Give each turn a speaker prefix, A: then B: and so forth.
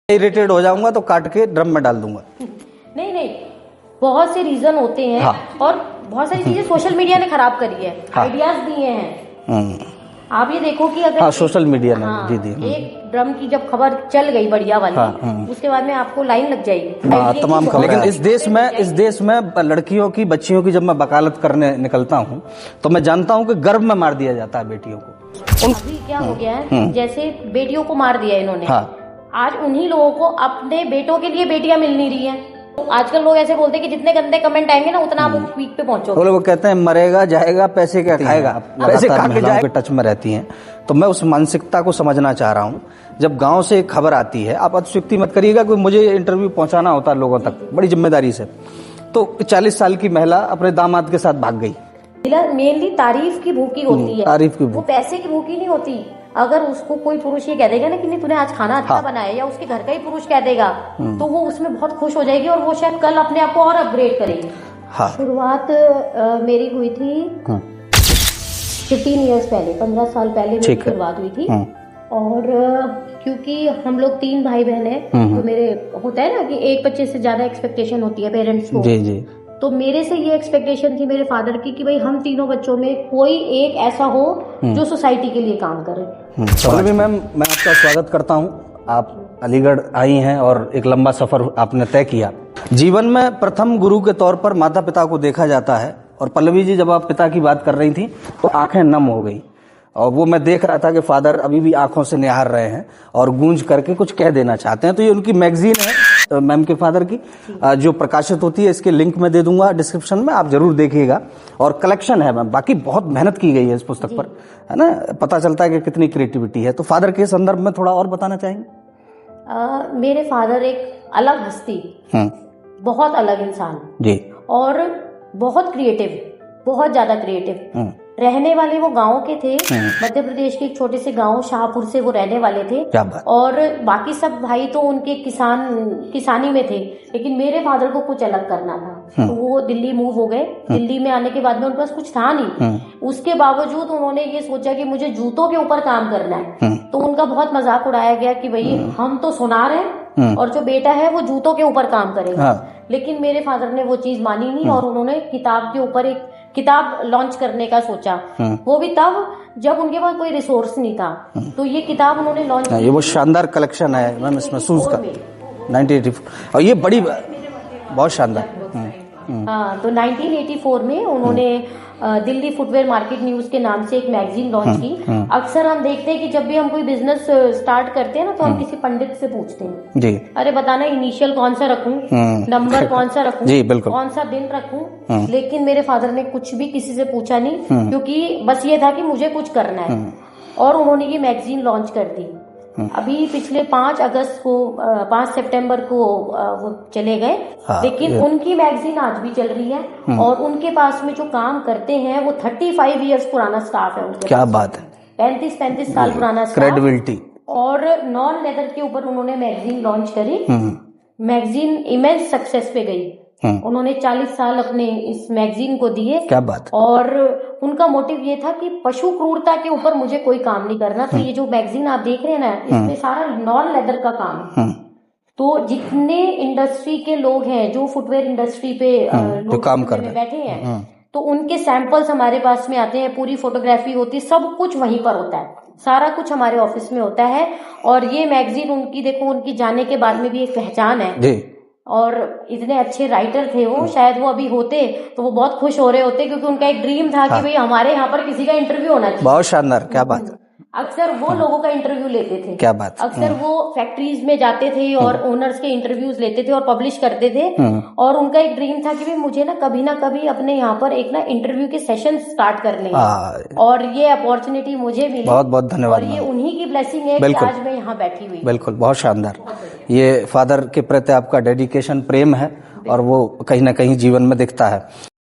A: Irritate हो जाऊंगा तो काट के ड्रम में डाल दूंगा।
B: नहीं नहीं, बहुत से रीजन होते हैं।
A: हाँ।
B: और बहुत सारी चीजें सोशल मीडिया ने खराब करी है।
A: हाँ।
B: आइडियाज दिए हैं। आप ये देखो कि अगर
A: सोशल मीडिया ने जी दी।
B: एक ड्रम की जब खबर चल गई बढ़िया वाली, उसके बाद में आपको लाइन लग जाएगी
A: तमाम खबर। लेकिन इस देश में लड़कियों की, बच्चियों की जब मैं वकालत करने निकलता हूँ तो मैं जानता हूँ कि गर्भ में मार दिया जाता है बेटियों को।
B: अभी क्या हो गया है, जैसे बेटियों को मार दिया इन्होंने, आज उन्हीं लोगों को अपने बेटों के लिए बेटियां मिल नहीं रही हैं। आजकल लोग ऐसे बोलते हैं कि जितने गंदे कमेंट आएंगे ना उतना आप पीक पे पहुंचोगे।
A: वो कहते हैं मरेगा जाएगा, पैसे क्या खाएगा, पैसे खा के जाएगा। टच में रहती हैं, तो मैं उस मानसिकता को समझना चाह रहा हूँ। जब गांव से एक खबर आती है, आप अतिशयोक्ति मत करिएगा कि मुझे इंटरव्यू पहुंचाना होता है लोगों तक बड़ी जिम्मेदारी से, तो 40 साल की महिला अपने दामाद के साथ भाग गई।
B: मेनली तारीफ की भूखी होती है,
A: तारीफ की भूख,
B: वो पैसे की भूखी नहीं होती। अगर उसको कोई पुरुष ये कह देगा ना कि नहीं तूने आज खाना अच्छा बनाया, या उसके घर का ही पुरुष कह देगा, तो वो उसमें बहुत खुश हो जाएगी और वो शायद कल अपने आप को और अपग्रेड करेगी। शुरुआत मेरी हुई थी 15 ईयर्स पहले, 15 साल पहले मेरी शुरुआत हुई थी। और क्योंकि हम लोग 3 भाई बहन हैं, तो मेरे होता है ना कि एक बच्चे से ज्यादा एक्सपेक्टेशन होती है पेरेंट्स को। जी जी। तो मेरे से ये एक्सपेक्टेशन थी मेरे फादर की कि भाई हम तीनों बच्चों में कोई एक ऐसा हो जो सोसाइटी के लिए काम करे।
A: पल्लवी मैम, मैं आपका स्वागत करता हूँ। आप अलीगढ़ आई हैं और एक लंबा सफर आपने तय किया। जीवन में प्रथम गुरु के तौर पर माता पिता को देखा जाता है, और पल्लवी जी जब आप पिता की बात कर रही थी तो आंखें नम हो गई, और वो मैं देख रहा था कि फादर अभी भी आंखों से निहार रहे हैं और गूंज करके कुछ कह देना चाहते हैं। तो ये उनकी मैगजीन है मैम के फादर की, जो प्रकाशित होती है, इसके लिंक मैं दे दूंगा डिस्क्रिप्शन में, आप जरूर देखिएगा। और कलेक्शन है मैम, बाकी बहुत मेहनत की गई है इस पुस्तक पर, है ना, पता चलता है कि कितनी क्रिएटिविटी है। तो फादर के संदर्भ में थोड़ा और बताना चाहेंगे?
B: मेरे फादर एक अलग हस्ती, बहुत अलग इंसान जी, और बहुत क्रिएटिव, बहुत ज्यादा क्रिएटिव। रहने वाले वो गांव के थे, मध्य प्रदेश के एक छोटे से गांव शाहपुर से वो रहने वाले थे। और बाकी सब भाई तो उनके किसानी में थे, लेकिन मेरे फादर को कुछ अलग करना था, तो वो दिल्ली मूव हो गए। दिल्ली में आने के बाद में उनके पास कुछ था नहीं, उसके बावजूद उन्होंने ये सोचा कि मुझे जूतों के ऊपर काम करना है। तो उनका बहुत मजाक उड़ाया गया कि भाई हम तो सुनार हैं और जो बेटा है वो जूतों के ऊपर काम करेगा। लेकिन मेरे फादर ने वो चीज मानी नहीं, और उन्होंने किताब के ऊपर एक किताब लॉन्च करने का सोचा। वो भी तब जब उनके पास कोई रिसोर्स नहीं था, तो ये किताब उन्होंने लॉन्च की।
A: ये वो शानदार कलेक्शन है मैम इसमें शूज का 1984, और ये बड़ी बहुत शानदार।
B: हाँ, तो 1984 में उन्होंने दिल्ली फुटवेयर मार्केट न्यूज के नाम से एक मैगजीन लॉन्च की। अक्सर हम देखते हैं कि जब भी हम कोई बिजनेस स्टार्ट करते हैं ना, तो हम किसी पंडित से पूछते हैं जी, अरे बताना इनिशियल कौन सा रखूं, नंबर कौन सा रखूं जी, बिल्कुल, कौन सा दिन रखूं। लेकिन मेरे फादर ने कुछ भी किसी से पूछा नहीं, क्योंकि बस ये था कि मुझे कुछ करना है, और उन्होंने ये मैगजीन लॉन्च कर दी। अभी पिछले 5 अगस्त को 5 सितंबर को वो चले गए, लेकिन उनकी मैगजीन आज भी चल रही है, और उनके पास में जो काम करते हैं वो 35 इयर्स पुराना स्टाफ है उनके। क्या बात है, 35 साल पुराना क्रेडिबिलिटी। और नॉन लेदर के ऊपर उन्होंने मैगजीन लॉन्च करी। मैगजीन इमेंस सक्सेस पे गई। उन्होंने 40 साल अपने इस मैगजीन को दिए। क्या बात। और उनका मोटिव ये था कि पशु क्रूरता के ऊपर मुझे कोई काम नहीं करना। तो ये जो मैगजीन आप देख रहे हैं ना, इसमें सारा नॉन लेदर का काम है। तो जितने इंडस्ट्री के लोग हैं जो फुटवेयर इंडस्ट्री पे जो काम कर रहे बैठे हैं, तो उनके सैंपल्स हमारे पास में आते हैं, पूरी फोटोग्राफी होती है, सब कुछ वहीं पर होता है, सारा कुछ हमारे ऑफिस में होता है। और ये मैगजीन उनकी, देखो उनकी जाने के बाद में भी एक पहचान है। और इतने अच्छे राइटर थे वो, शायद वो अभी होते तो वो बहुत खुश हो रहे होते, क्योंकि उनका एक ड्रीम था कि भाई हमारे यहाँ पर किसी का इंटरव्यू होना चाहिए। बहुत शानदार, क्या बात। अक्सर वो लोगों का इंटरव्यू लेते थे। क्या बात। अक्सर वो फैक्ट्रीज में जाते थे और ओनर्स के इंटरव्यूज लेते थे और पब्लिश करते थे। और उनका एक ड्रीम था कि भाई मुझे ना कभी अपने यहाँ पर एक ना इंटरव्यू के सेशन स्टार्ट करने हैं, और ये अपॉर्चुनिटी मुझे मिली। बहुत बहुत धन्यवाद। और ये उन्हीं की ब्लेसिंग है कि आज मैं यहाँ बैठी हुई। बिल्कुल, बहुत शानदार। ये फादर के प्रति आपका डेडिकेशन, प्रेम है, और वो कहीं ना कहीं जीवन में दिखता है।